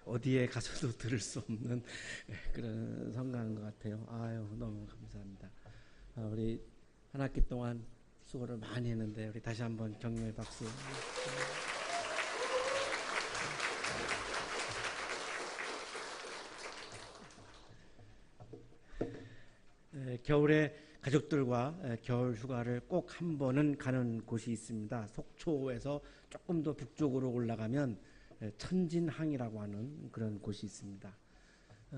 어디에 가서도 들을 수 없는 그런 성가인 것 같아요. 아유, 너무 감사합니다. 우리 한 학기 동안 수고를 많이 했는데 우리 다시 한번 격려의 박수. 겨울에 가족들과 겨울 휴가를 꼭 한 번은 가는 곳이 있습니다. 속초에서 조금 더 북쪽으로 올라가면 천진항이라고 하는 그런 곳이 있습니다.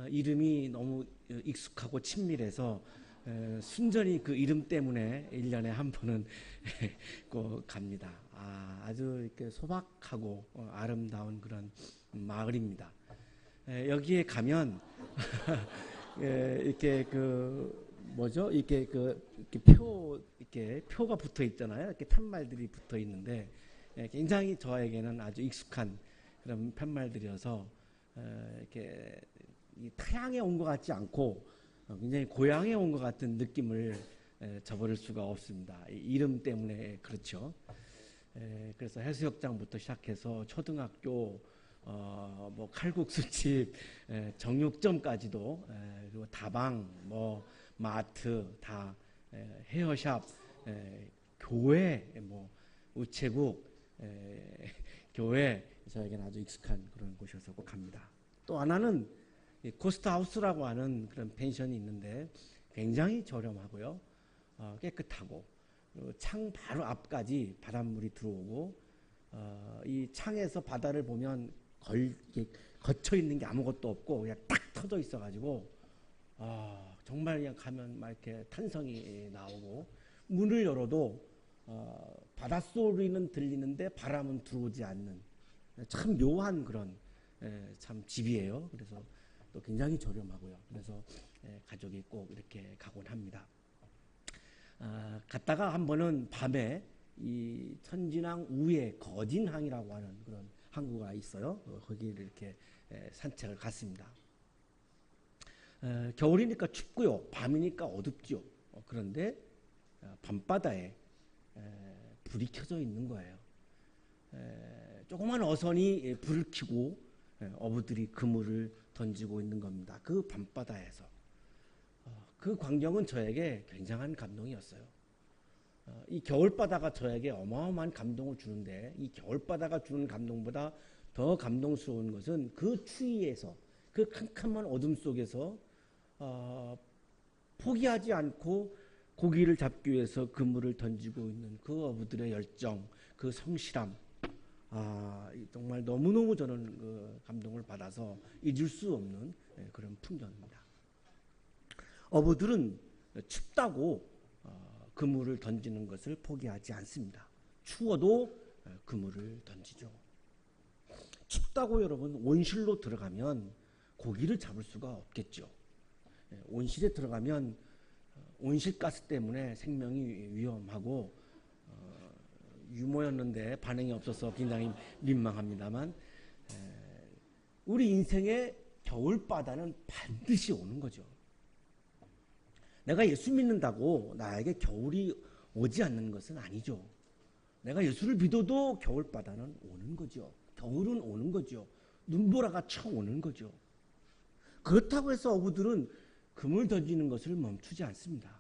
이름이 너무 익숙하고 친밀해서 순전히 그 이름 때문에 1년에 한 번은 꼭 갑니다. 아주 이렇게 소박하고 아름다운 그런 마을입니다. 여기에 가면 이렇게 뭐죠? 이렇게 이렇게 표가 붙어 있잖아요. 이렇게 팻말들이 붙어 있는데 굉장히 저에게는 아주 익숙한 그런 팻말들이어서 이렇게 이 타향에 온 것 같지 않고 굉장히 고향에 온 것 같은 느낌을 저버릴 수가 없습니다. 이름 때문에 그렇죠. 그래서 해수욕장부터 시작해서 초등학교, 뭐 칼국수집, 정육점까지도, 그리고 다방, 뭐 마트, 다 헤어샵, 교회, 뭐 우체국, 교회, 저에게는 아주 익숙한 그런 곳이어서 꼭 갑니다. 또 하나는 코스트하우스라고 하는 그런 펜션이 있는데 굉장히 저렴하고요, 깨끗하고, 그리고 창 바로 앞까지 바닷물이 들어오고, 이 창에서 바다를 보면 거쳐 있는 게 아무것도 없고 그냥 딱 터져 있어가지고 정말 그냥 가면 막 이렇게 탄성이 나오고, 문을 열어도 바닷소리는 들리는데 바람은 들어오지 않는 참 묘한 그런 참 집이에요. 그래서 또 굉장히 저렴하고요. 그래서 가족이 꼭 이렇게 가곤 합니다. 갔다가 한 번은 밤에 이 천진항 우에 거진항이라고 하는 그런 항구가 있어요. 거기를 이렇게 산책을 갔습니다. 겨울이니까 춥고요, 밤이니까 어둡죠. 그런데 밤바다에 불이 켜져 있는 거예요. 조그만 어선이 불을 켜고 어부들이 그물을 던지고 있는 겁니다. 그 밤바다에서. 그 광경은 저에게 굉장한 감동이었어요. 이 겨울바다가 저에게 어마어마한 감동을 주는데, 이 겨울바다가 주는 감동보다 더 감동스러운 것은 그 추위에서, 그 캄캄한 어둠 속에서 포기하지 않고 고기를 잡기 위해서 그물을 던지고 있는 그 어부들의 열정, 그 성실함, 정말 너무너무 저는 그 감동을 받아서 잊을 수 없는 그런 풍경입니다. 어부들은 춥다고 그물을 던지는 것을 포기하지 않습니다. 추워도 그물을 던지죠. 춥다고 여러분, 온실로 들어가면 고기를 잡을 수가 없겠죠. 온실에 들어가면 온실가스 때문에 생명이 위험하고, 유머였는데 반응이 없어서 굉장히 민망합니다만, 우리 인생의 겨울바다는 반드시 오는 거죠. 내가 예수 믿는다고 나에게 겨울이 오지 않는 것은 아니죠. 내가 예수를 믿어도 겨울바다는 오는 거죠. 겨울은 오는 거죠. 눈보라가 쳐오는 거죠. 그렇다고 해서 어부들은 그물 던지는 것을 멈추지 않습니다.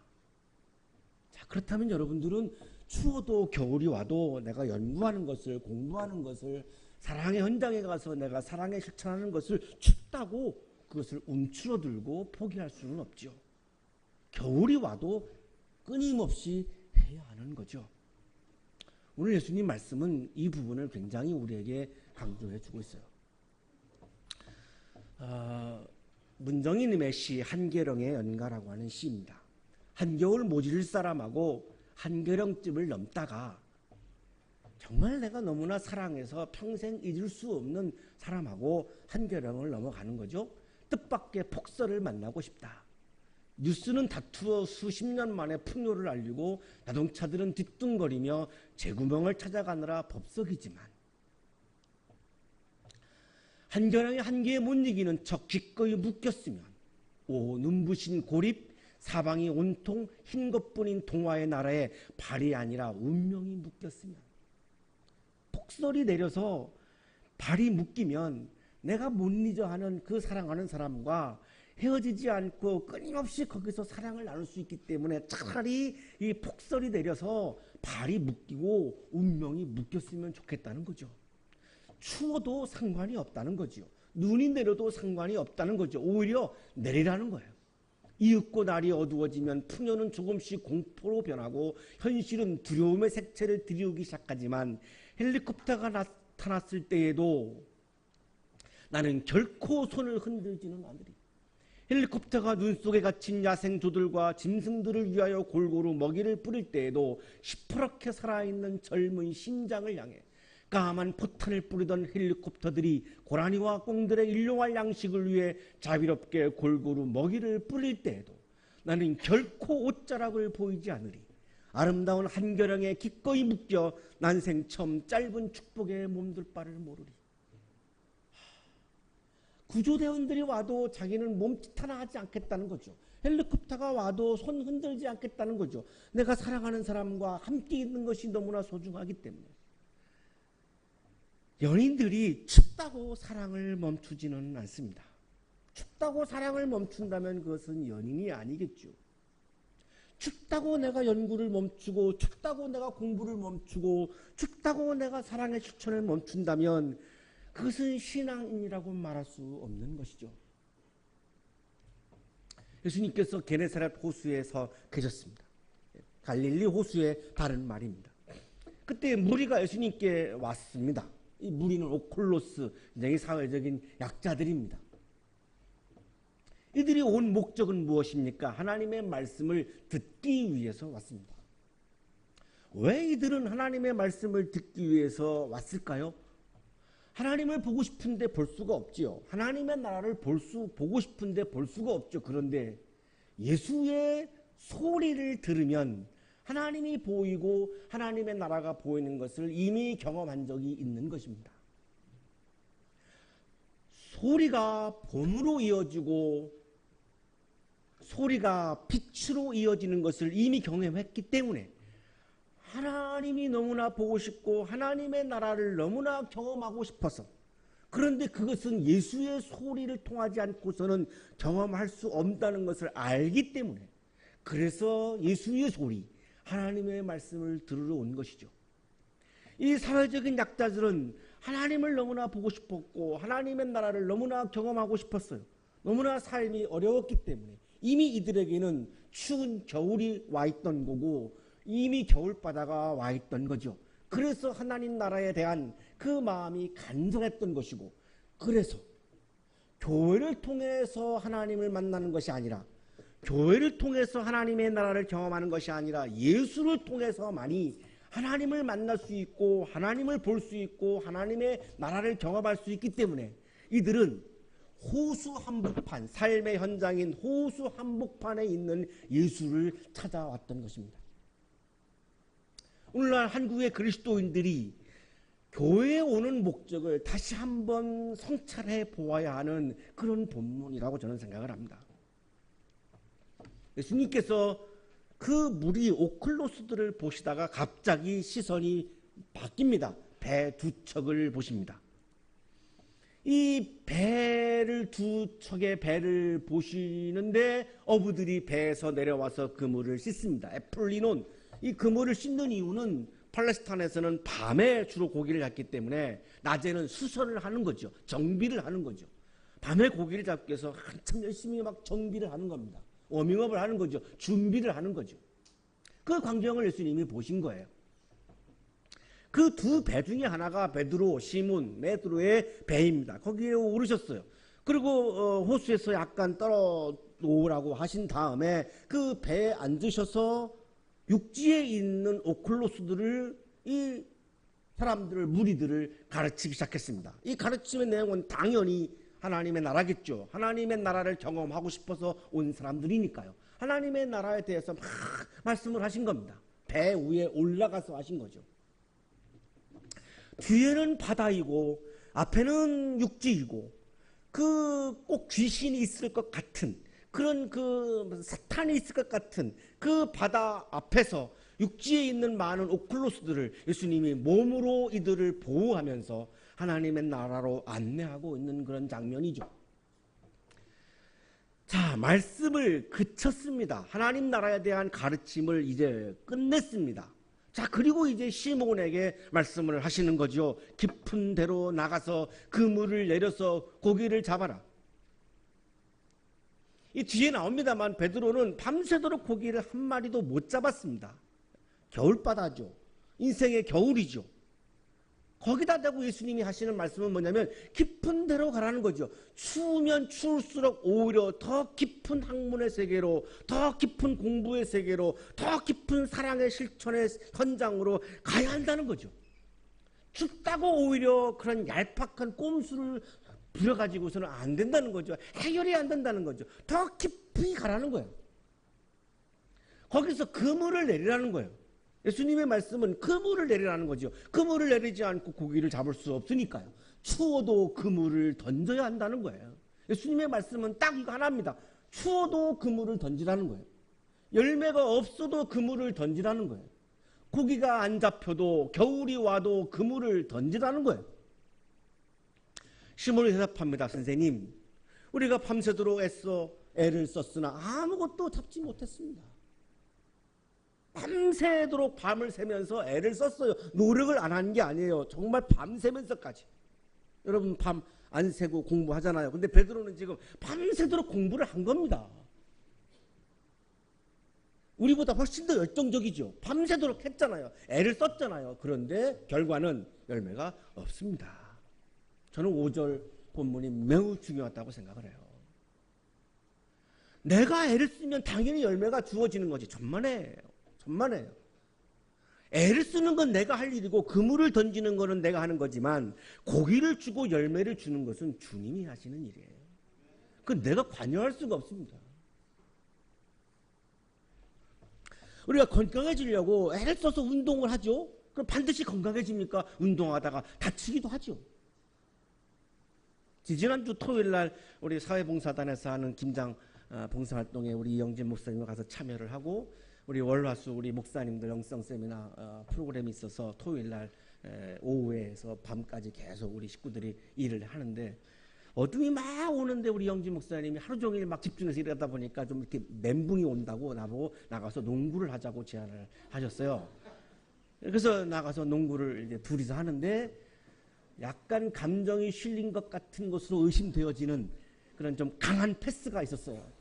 자, 그렇다면 여러분들은 추워도 겨울이 와도 내가 연구하는 것을, 공부하는 것을, 사랑의 현장에 가서 내가 사랑에 실천하는 것을 춥다고 그것을 움츠러들고 포기할 수는 없죠. 겨울이 와도 끊임없이 해야 하는 거죠. 오늘 예수님 말씀은 이 부분을 굉장히 우리에게 강조해 주고 있어요. 문정희님의 시 한계령의 연가라고 하는 시입니다. 한겨울 모질 사람하고 한계령쯤을 넘다가 정말 내가 너무나 사랑해서 평생 잊을 수 없는 사람하고 한계령을 넘어가는 거죠. 뜻밖의 폭설을 만나고 싶다. 뉴스는 다투어 수십 년 만에 풍요를 알리고 자동차들은 뒤뚱거리며 재구멍을 찾아가느라 법석이지만, 한계령의 한계에 못 이기는 척 기꺼이 묶였으면 오 눈부신 고립 사방이 온통 흰 것뿐인 동화의 나라에 발이 아니라 운명이 묶였으면, 폭설이 내려서 발이 묶이면 내가 못 잊어 하는 그 사랑하는 사람과 헤어지지 않고 끊임없이 거기서 사랑을 나눌 수 있기 때문에 차라리 이 폭설이 내려서 발이 묶이고 운명이 묶였으면 좋겠다는 거죠. 추워도 상관이 없다는 거죠. 눈이 내려도 상관이 없다는 거죠. 오히려 내리라는 거예요. 이윽고 날이 어두워지면 풍요는 조금씩 공포로 변하고 현실은 두려움의 색채를 드리우기 시작하지만 헬리콥터가 나타났을 때에도 나는 결코 손을 흔들지는 않으리. 헬리콥터가 눈 속에 갇힌 야생조들과 짐승들을 위하여 골고루 먹이를 뿌릴 때에도 시퍼렇게 살아있는 젊은 심장을 향해 까만 포탄을 뿌리던 헬리콥터들이 고라니와 꽁들의 일용할 양식을 위해 자비롭게 골고루 먹이를 뿌릴 때에도 나는 결코 옷자락을 보이지 않으리. 아름다운 한겨령에 기꺼이 묶여 난생 처음 짧은 축복에 몸둘 바를 모르리. 구조대원들이 와도 자기는 몸짓 하나 하지 않겠다는 거죠. 헬리콥터가 와도 손 흔들지 않겠다는 거죠. 내가 사랑하는 사람과 함께 있는 것이 너무나 소중하기 때문에. 연인들이 춥다고 사랑을 멈추지는 않습니다. 춥다고 사랑을 멈춘다면 그것은 연인이 아니겠죠. 춥다고 내가 연구를 멈추고 춥다고 내가 공부를 멈추고 춥다고 내가 사랑의 실천을 멈춘다면 그것은 신앙인이라고 말할 수 없는 것이죠. 예수님께서 게네사렛 호수에 서 계셨습니다. 갈릴리 호수의 다른 말입니다. 그때 무리가 예수님께 왔습니다. 이 무리는 오콜로스, 굉장히 사회적인 약자들입니다. 이들이 온 목적은 무엇입니까? 하나님의 말씀을 듣기 위해서 왔습니다. 왜 이들은 하나님의 말씀을 듣기 위해서 왔을까요? 하나님을 보고 싶은데 볼 수가 없지요. 하나님의 나라를 보고 싶은데 볼 수가 없죠. 그런데 예수의 소리를 들으면 하나님이 보이고 하나님의 나라가 보이는 것을 이미 경험한 적이 있는 것입니다. 소리가 봄으로 이어지고 소리가 빛으로 이어지는 것을 이미 경험했기 때문에 하나님이 너무나 보고 싶고 하나님의 나라를 너무나 경험하고 싶어서, 그런데 그것은 예수의 소리를 통하지 않고서는 경험할 수 없다는 것을 알기 때문에, 그래서 예수의 소리, 하나님의 말씀을 들으러 온 것이죠. 이 사회적인 약자들은 하나님을 너무나 보고 싶었고 하나님의 나라를 너무나 경험하고 싶었어요. 너무나 삶이 어려웠기 때문에 이미 이들에게는 추운 겨울이 와 있던 거고 이미 겨울바다가 와 있던 거죠. 그래서 하나님 나라에 대한 그 마음이 간절했던 것이고, 그래서 교회를 통해서 하나님을 만나는 것이 아니라, 교회를 통해서 하나님의 나라를 경험하는 것이 아니라 예수를 통해서만이 하나님을 만날 수 있고 하나님을 볼 수 있고 하나님의 나라를 경험할 수 있기 때문에 이들은 호수 한복판, 삶의 현장인 호수 한복판에 있는 예수를 찾아왔던 것입니다. 오늘날 한국의 그리스도인들이 교회에 오는 목적을 다시 한번 성찰해 보아야 하는 그런 본문이라고 저는 생각을 합니다. 예수님께서 그 무리 오클로스들을 보시다가 갑자기 시선이 바뀝니다. 배 두 척을 보십니다. 이 배를 두 척의 배를 보시는데 어부들이 배에서 내려와서 그물을 씻습니다. 에플리논, 이 그물을 씻는 이유는 팔레스타인에서는 밤에 주로 고기를 잡기 때문에 낮에는 수선을 하는 거죠. 정비를 하는 거죠. 밤에 고기를 잡기 위해서 한참 열심히 막 정비를 하는 겁니다. 워밍업을 하는 거죠. 준비를 하는 거죠. 그 광경을 예수님이 보신 거예요. 그 두 배 중에 하나가 베드로, 시몬, 메드로의 배입니다. 거기에 오르셨어요. 그리고 호수에서 약간 떨어 놓으라고 하신 다음에 그 배에 앉으셔서 육지에 있는 오클로스들을, 이 사람들을, 무리들을 가르치기 시작했습니다. 이 가르침의 내용은 당연히 하나님의 나라겠죠. 하나님의 나라를 경험하고 싶어서 온 사람들이니까요. 하나님의 나라에 대해서 막 말씀을 하신 겁니다. 배 위에 올라가서 하신 거죠. 뒤에는 바다이고 앞에는 육지이고 그 꼭 귀신이 있을 것 같은 그런 그 사탄이 있을 것 같은 그 바다 앞에서 육지에 있는 많은 오클로스들을 예수님이 몸으로 이들을 보호하면서 하나님의 나라로 안내하고 있는 그런 장면이죠. 자, 말씀을 그쳤습니다. 하나님 나라에 대한 가르침을 이제 끝냈습니다. 자, 그리고 이제 시몬에게 말씀을 하시는 거죠. 깊은 데로 나가서 그물을 내려서 고기를 잡아라. 이 뒤에 나옵니다만 베드로는 밤새도록 고기를 한 마리도 못 잡았습니다. 겨울바다죠. 인생의 겨울이죠. 거기다 대고 예수님이 하시는 말씀은 뭐냐면 깊은 데로 가라는 거죠. 추우면 추울수록 오히려 더 깊은 학문의 세계로, 더 깊은 공부의 세계로, 더 깊은 사랑의 실천의 현장으로 가야 한다는 거죠. 춥다고 오히려 그런 얄팍한 꼼수를 부려가지고서는 안 된다는 거죠. 해결이 안 된다는 거죠. 더 깊이 가라는 거예요. 거기서 그물을 내리라는 거예요. 예수님의 말씀은 그물을 내리라는 거죠. 그물을 내리지 않고 고기를 잡을 수 없으니까요. 추워도 그물을 던져야 한다는 거예요. 예수님의 말씀은 딱 이거 하나입니다. 추워도 그물을 던지라는 거예요. 열매가 없어도 그물을 던지라는 거예요. 고기가 안 잡혀도 겨울이 와도 그물을 던지라는 거예요. 시몬이 대답합니다. 선생님, 우리가 밤새도록 애써 애를 썼으나 아무것도 잡지 못했습니다. 밤새도록 밤을 새면서 애를 썼어요. 노력을 안 한 게 아니에요. 정말 밤새면서까지. 여러분 밤 안 새고 공부하잖아요. 근데 베드로는 지금 밤새도록 공부를 한 겁니다. 우리보다 훨씬 더 열정적이죠. 밤새도록 했잖아요. 애를 썼잖아요. 그런데 결과는 열매가 없습니다. 저는 5절 본문이 매우 중요하다고 생각을 해요. 내가 애를 쓰면 당연히 열매가 주어지는 거지. 천만에요. 천만에요. 애를 쓰는 건 내가 할 일이고 그물을 던지는 거는 내가 하는 거지만 고기를 주고 열매를 주는 것은 주님이 하시는 일이에요. 그건 내가 관여할 수가 없습니다. 우리가 건강해지려고 애를 써서 운동을 하죠. 그럼 반드시 건강해집니까? 운동하다가 다치기도 하죠. 지난주 토요일 날 우리 사회봉사단에서 하는 김장 봉사활동에 우리 이영진 목사님과 가서 참여를 하고 우리 월화수 우리 목사님들 영성 세미나 프로그램이 있어서 토요일 날 오후에서 밤까지 계속 우리 식구들이 일을 하는데 어둠이 막 오는데 우리 영진 목사님이 하루 종일 막 집중해서 일하다 보니까 좀 이렇게 멘붕이 온다고 나보고 나가서 농구를 하자고 제안을 하셨어요. 그래서 나가서 농구를 이제 둘이서 하는데 약간 감정이 실린 것 같은 것으로 의심되어지는 그런 좀 강한 패스가 있었어요.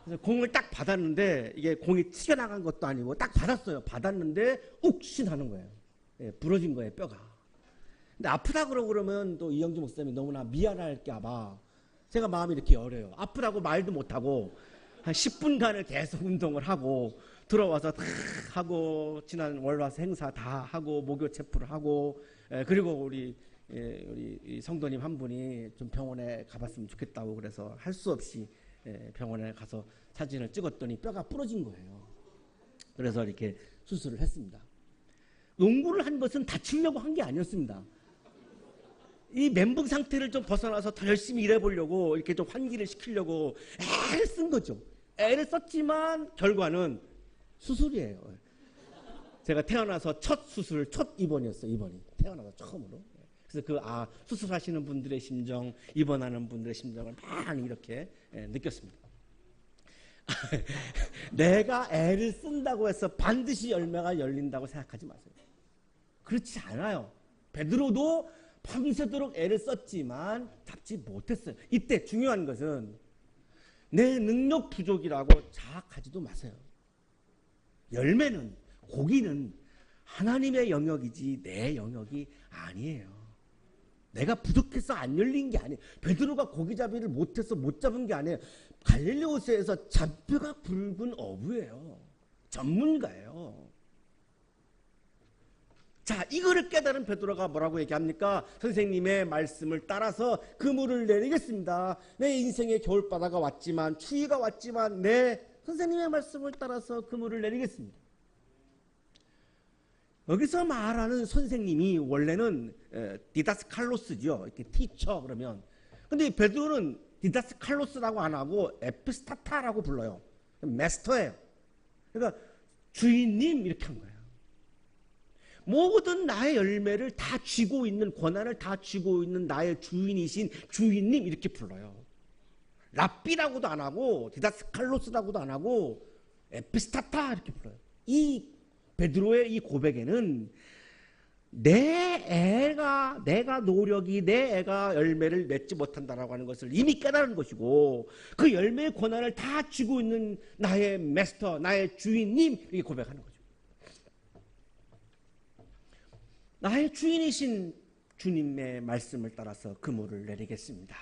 그래서 공을 딱 받았는데 이게 공이 튀어나간 것도 아니고 딱 받았어요. 받았는데 욱신하는 거예요. 예, 부러진 거예요, 뼈가. 근데 아프다 그러면 또 이영주 목사님이 너무나 미안할까 봐 제가 마음이 이렇게 어려요. 아프다고 말도 못하고 한 10분간을 계속 운동을 하고 들어와서 다 하고 지난 월화수 행사 다 하고 목요 체프를 하고 그리고 우리 성도님 한 분이 좀 병원에 가봤으면 좋겠다고 그래서 할 수 없이 병원에 가서 사진을 찍었더니 뼈가 부러진 거예요. 그래서 이렇게 수술을 했습니다. 농구를 한 것은 다치려고 한 게 아니었습니다. 이 멘붕 상태를 좀 벗어나서 더 열심히 일해보려고 이렇게 좀 환기를 시키려고 애를 쓴 거죠. 애를 썼지만 결과는 수술이에요. 제가 태어나서 첫 수술, 첫 입원이었어요. 입원이 태어나서 처음으로. 그래서 수술하시는 분들의 심정, 입원하는 분들의 심정을 많이 이렇게 느꼈습니다. 내가 애를 쓴다고 해서 반드시 열매가 열린다고 생각하지 마세요. 그렇지 않아요. 베드로도 밤새도록 애를 썼지만 잡지 못했어요. 이때 중요한 것은 내 능력 부족이라고 자학하지도 마세요. 열매는, 고기는 하나님의 영역이지 내 영역이 아니에요. 내가 부족해서 안 열린 게 아니에요. 베드로가 고기잡이를 못해서 못 잡은 게 아니에요. 갈릴리오스에서 잔뼈가 굵은 어부예요. 전문가예요. 자, 이거를 깨달은 베드로가 뭐라고 얘기합니까? 선생님의 말씀을 따라서 그물을 내리겠습니다. 내 인생의 겨울바다가 왔지만, 추위가 왔지만 내 선생님의 말씀을 따라서 그물을 내리겠습니다. 여기서 말하는 선생님이 원래는 디다스칼로스죠. 이렇게 티처 그러면. 근데 베드로는 디다스칼로스라고 안 하고 에피스타타라고 불러요. 마스터예요. 그러니까 주인님 이렇게 한 거예요. 모든 나의 열매를 다 쥐고 있는, 권한을 다 쥐고 있는 나의 주인이신 주인님 이렇게 불러요. 랍비라고도 안 하고 디다스칼로스라고도 안 하고 에피스타타 이렇게 불러요. 이 베드로의 이 고백에는 내가 노력이 내 애가 열매를 맺지 못한다라고 하는 것을 이미 깨달은 것이고, 그 열매의 권한을 다 쥐고 있는 나의 마스터, 나의 주인님 이렇게 고백하는 거죠. 나의 주인이신 주님의 말씀을 따라서 그물을 내리겠습니다.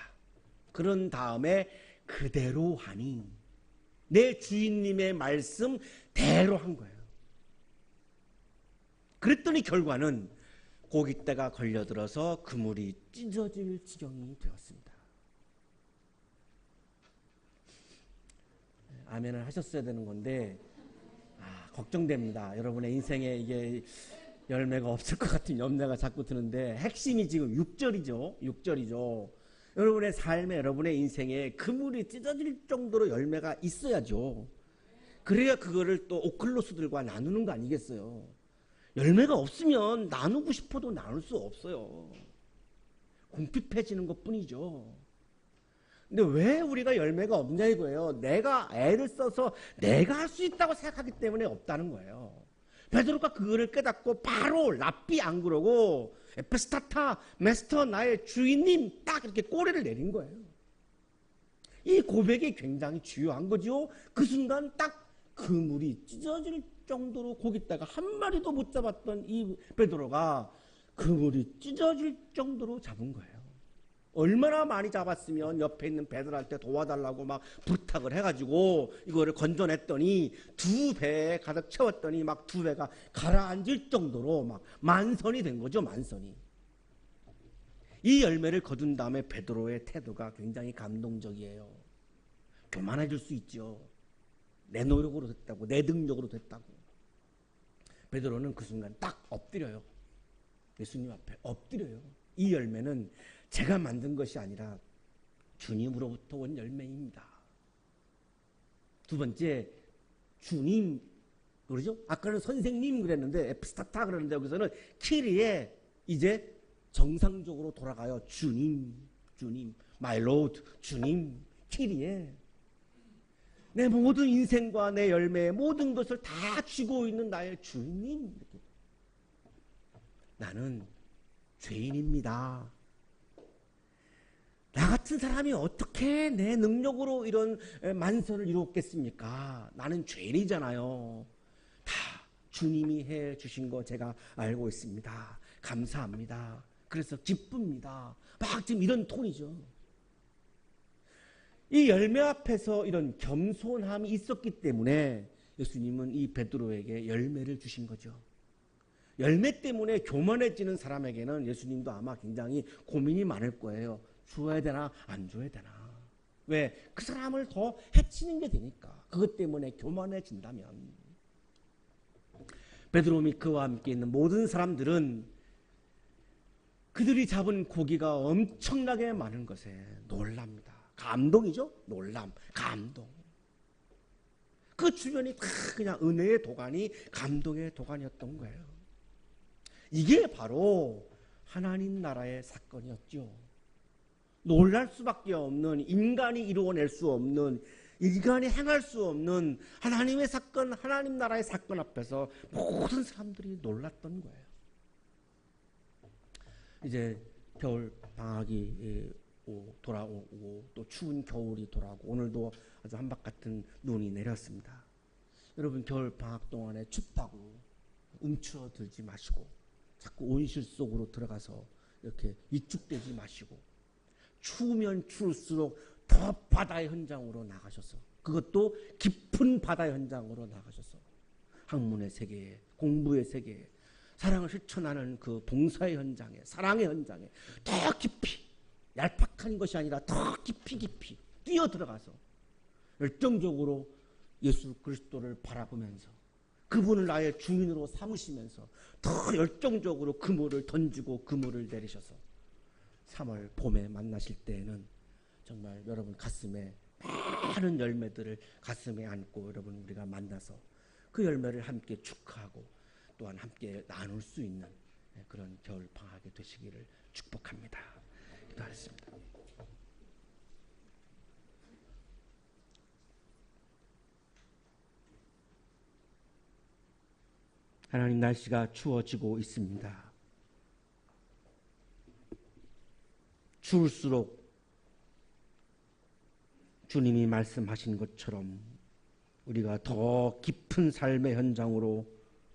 그런 다음에 그대로 하니, 내 주인님의 말씀대로 한 거예요. 그랬더니 결과는 고깃대가 걸려들어서 그물이 찢어질 지경이 되었습니다. 아멘을 하셨어야 되는 건데 걱정됩니다. 여러분의 인생에 이게 열매가 없을 것 같은 염려가 자꾸 드는데, 핵심이 지금 6절이죠. 여러분의 삶에, 여러분의 인생에 그물이 찢어질 정도로 열매가 있어야죠. 그래야 그거를 또 오클로스들과 나누는 거 아니겠어요. 열매가 없으면 나누고 싶어도 나눌 수 없어요. 궁핍해지는 것 뿐이죠. 근데 왜 우리가 열매가 없냐 이거예요. 내가 애를 써서 내가 할 수 있다고 생각하기 때문에 없다는 거예요. 베드로가 그거를 깨닫고 바로 랍비 안 그러고 에피스타타, 마스터, 나의 주인님 딱 이렇게 꼬리를 내린 거예요. 이 고백이 굉장히 중요한 거죠. 그 순간 딱 그물이 찢어질 정도로 고깃다가 한 마리도 못 잡았던 이 베드로가 그물이 찢어질 정도로 잡은 거예요. 얼마나 많이 잡았으면 옆에 있는 배들한테 도와달라고 막 부탁을 해가지고 이거를 건져냈더니 2배에 가득 채웠더니 막 2배가 가라앉을 정도로 막 만선이 된 거죠. 만선이. 이 열매를 거둔 다음에 베드로의 태도가 굉장히 감동적이에요. 교만해질 수 있죠. 내 노력으로 됐다고, 내 능력으로 됐다고. 베드로는 그 순간 딱 엎드려요. 예수님 앞에 엎드려요. 이 열매는 제가 만든 것이 아니라 주님으로부터 온 열매입니다. 두 번째, 주님 그러죠? 아까는 선생님 그랬는데 에피스타타 그러는데 여기서는 키리에 이제 정상적으로 돌아가요. 주님, my Lord, 주님, 키리에 내 모든 인생과 내 열매의 모든 것을 다 쥐고 있는 나의 주님. 나는 죄인입니다. 나 같은 사람이 어떻게 내 능력으로 이런 만선을 이루었겠습니까? 나는 죄인이잖아요. 다 주님이 해 주신 거 제가 알고 있습니다. 감사합니다. 그래서 기쁩니다. 막 지금 이런 톤이죠. 이 열매 앞에서 이런 겸손함이 있었기 때문에 예수님은 이 베드로에게 열매를 주신 거죠. 열매 때문에 교만해지는 사람에게는 예수님도 아마 굉장히 고민이 많을 거예요. 주어야 되나 안 줘야 되나. 왜? 그 사람을 더 해치는 게 되니까. 그것 때문에 교만해진다면. 베드로 및 그와 함께 있는 모든 사람들은 그들이 잡은 고기가 엄청나게 많은 것에 놀랍니다. 감동이죠? 놀람, 감동. 그 주변이 다 그냥 은혜의 도가니, 감동의 도가니였던 거예요. 이게 바로 하나님 나라의 사건이었죠. 놀랄 수밖에 없는, 인간이 이루어낼 수 없는, 인간이 행할 수 없는 하나님의 사건, 하나님 나라의 사건 앞에서 모든 사람들이 놀랐던 거예요. 이제 겨울 방학이 돌아오고 또 추운 겨울이 돌아오고 오늘도 아주 한박 같은 눈이 내렸습니다. 여러분 겨울 방학 동안에 춥다고 움츠러들지 마시고 자꾸 온실 속으로 들어가서 이렇게 위축되지 마시고, 추우면 추울수록 더 바다의 현장으로 나가셔서, 그것도 깊은 바다의 현장으로 나가셔서 학문의 세계에, 공부의 세계에, 사랑을 실천하는 그 봉사의 현장에, 사랑의 현장에 더 깊이, 얄팍한 것이 아니라 더 깊이 뛰어들어가서 열정적으로 예수 그리스도를 바라보면서 그분을 나의 주인으로 삼으시면서 더 열정적으로 그물을 던지고 그물을 내리셔서 3월 봄에 만나실 때에는 정말 여러분 가슴에 많은 열매들을 가슴에 안고 여러분 우리가 만나서 그 열매를 함께 축하하고 또한 함께 나눌 수 있는 그런 겨울 방학이 되시기를 축복합니다. 기도하겠습니다. 하나님, 날씨가 추워지고 있습니다. 추울수록 주님이 말씀하신 것처럼 우리가 더 깊은 삶의 현장으로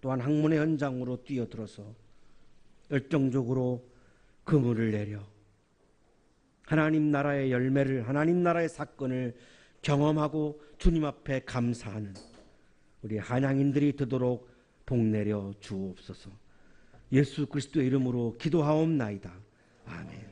또한 학문의 현장으로 뛰어들어서 열정적으로 그물을 내려 하나님 나라의 열매를, 하나님 나라의 사건을 경험하고 주님 앞에 감사하는 우리 한양인들이 되도록 복내려 주옵소서. 예수 그리스도의 이름으로 기도하옵나이다. 아멘.